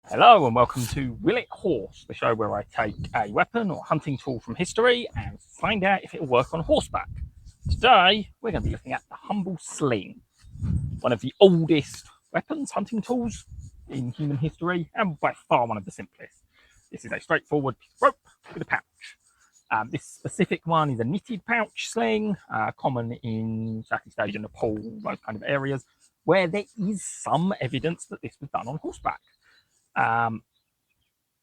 Hello and welcome to Will It Horse, the show where I take a weapon or hunting tool from history and find out if it will work on horseback. Today we're going to be looking at the humble sling, one of the oldest weapons, hunting tools in human history, and by far one of the simplest. This is a straightforward piece of rope with a pouch. This specific one is a knitted pouch sling, common in Southeast Asia, Nepal, those kind of areas, where there is some evidence that this was done on horseback.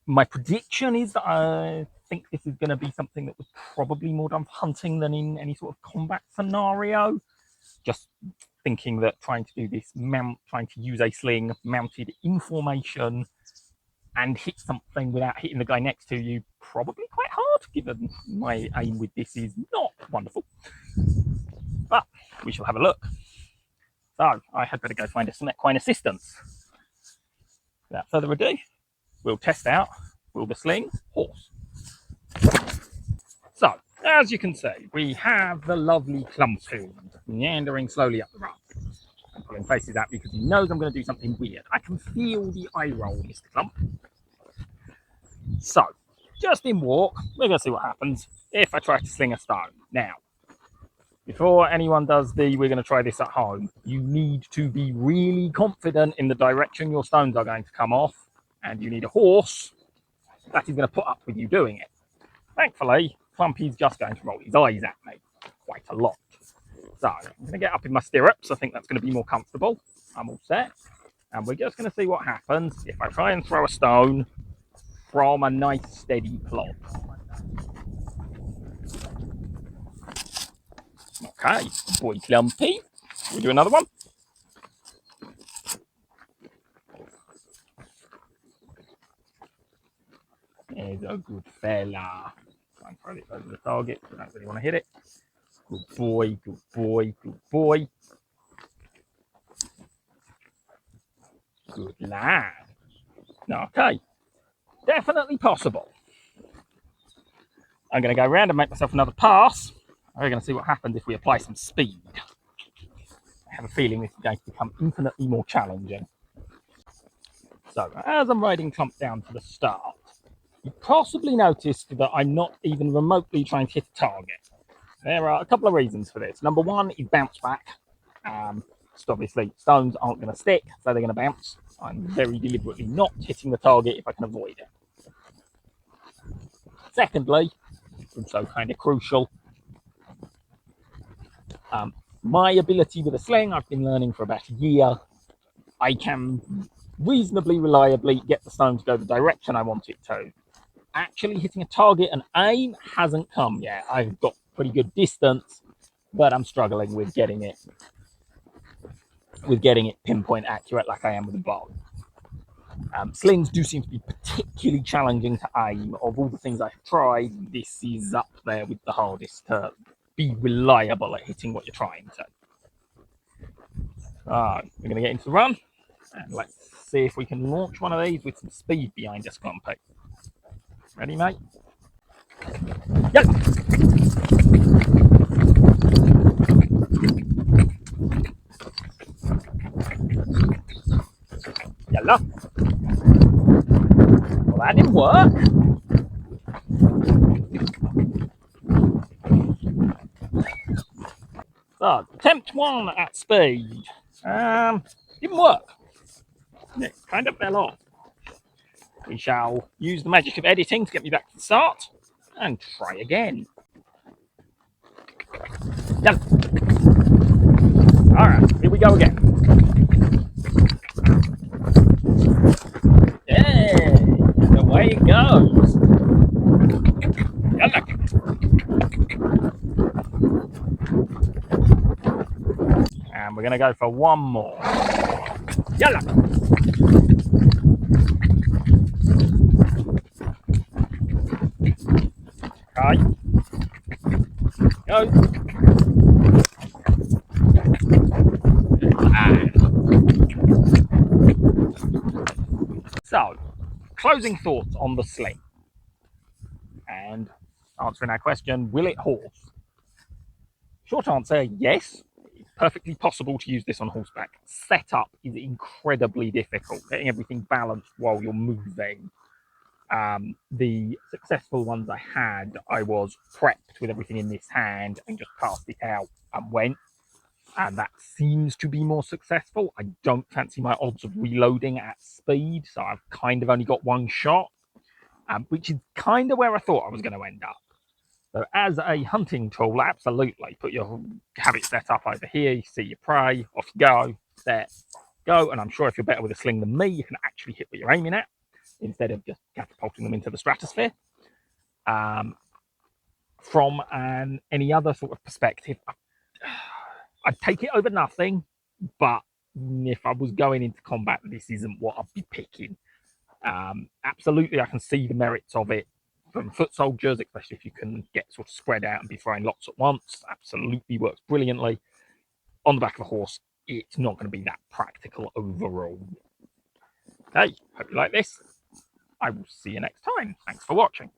My prediction is that I think this is going to be something that was probably more done for hunting than in any sort of combat scenario. Just thinking that trying to do this, trying to use a sling mounted in formation and hit something without hitting the guy next to you, probably quite hard, given my aim with this is not wonderful. But we shall have a look. So I had better go find some equine assistance. Without further ado, we'll test out will the sling horse. So, as you can see, we have the lovely Clumpfield meandering slowly up the road. I'm pulling faces out because he knows I'm going to do something weird. I can feel the eye roll, Mr. Clump. So, just in walk, we're going to see what happens if I try to sling a stone. Now, before anyone does we're going to try this at home, you need to be really confident in the direction your stones are going to come off, and you need a horse that is going to put up with you doing it. Thankfully, Clumpy's just going to roll his eyes at me quite a lot. So I'm going to get up in my stirrups. I think that's going to be more comfortable. I'm all set. And we're just going to see what happens if I try and throw a stone from a nice steady plod. Okay, boy Clumpy. We'll do another one. There's a good fella. Try and throw it over the target. I don't really want to hit it. Good boy, good boy, good boy. Good lad. Okay, definitely possible. I'm going to go around and make myself another pass. We're going to see what happens if we apply some speed. I have a feeling this is going to become infinitely more challenging. So, as I'm riding Clump down to the start, you possibly noticed that I'm not even remotely trying to hit a target. There are a couple of reasons for this. Number one is bounce back. So obviously, stones aren't going to stick, so they're going to bounce. I'm very deliberately not hitting the target if I can avoid it. Secondly, also kind of crucial, my ability with a sling, I've been learning for about a year. I can reasonably reliably get the stone to go the direction I want it to. Actually hitting a target and aim hasn't come yet. I've got pretty good distance, but I'm struggling with getting it pinpoint accurate like I am with a bow. Slings do seem to be particularly challenging to aim. Of all the things I've tried, this is up there with the hardest to be reliable at hitting what you're trying to. We're going to get into the run, and let's see if we can launch one of these with some speed behind us, Clumpy. Ready, mate? Yep. Yellow. Well, that didn't work. So, attempt one at speed. Didn't work. It kind of fell off. We shall use the magic of editing to get me back to the start and try again. Yep. Alright, here we go again. Yay! And away it goes. Yalla. And we're going to go for one more. Yalla. Okay. Go. So, closing thoughts on the sling. And answering our question, will it horse? Short answer, yes. perfectly possible to use this on horseback. Setup is incredibly difficult, getting everything balanced while you're moving. The successful ones I had, I was prepped with everything in this hand and just cast it out and went. And that seems to be more successful. I don't fancy my odds of reloading at speed, so I've kind of only got one shot, which is kind of where I thought I was going to end up. So as a hunting tool, absolutely, have it set up over here, you see your prey, off you go, set, go, and I'm sure if you're better with a sling than me, you can actually hit what you're aiming at, instead of just catapulting them into the stratosphere. From any other sort of perspective, I'd take it over nothing, but if I was going into combat, this isn't what I'd be picking. Absolutely, I can see the merits of it from foot soldiers, especially if you can get sort of spread out and be throwing lots at once. Absolutely works brilliantly. On the back of a horse, it's not going to be that practical overall. Okay, hope you like this. I will see you next time. Thanks for watching.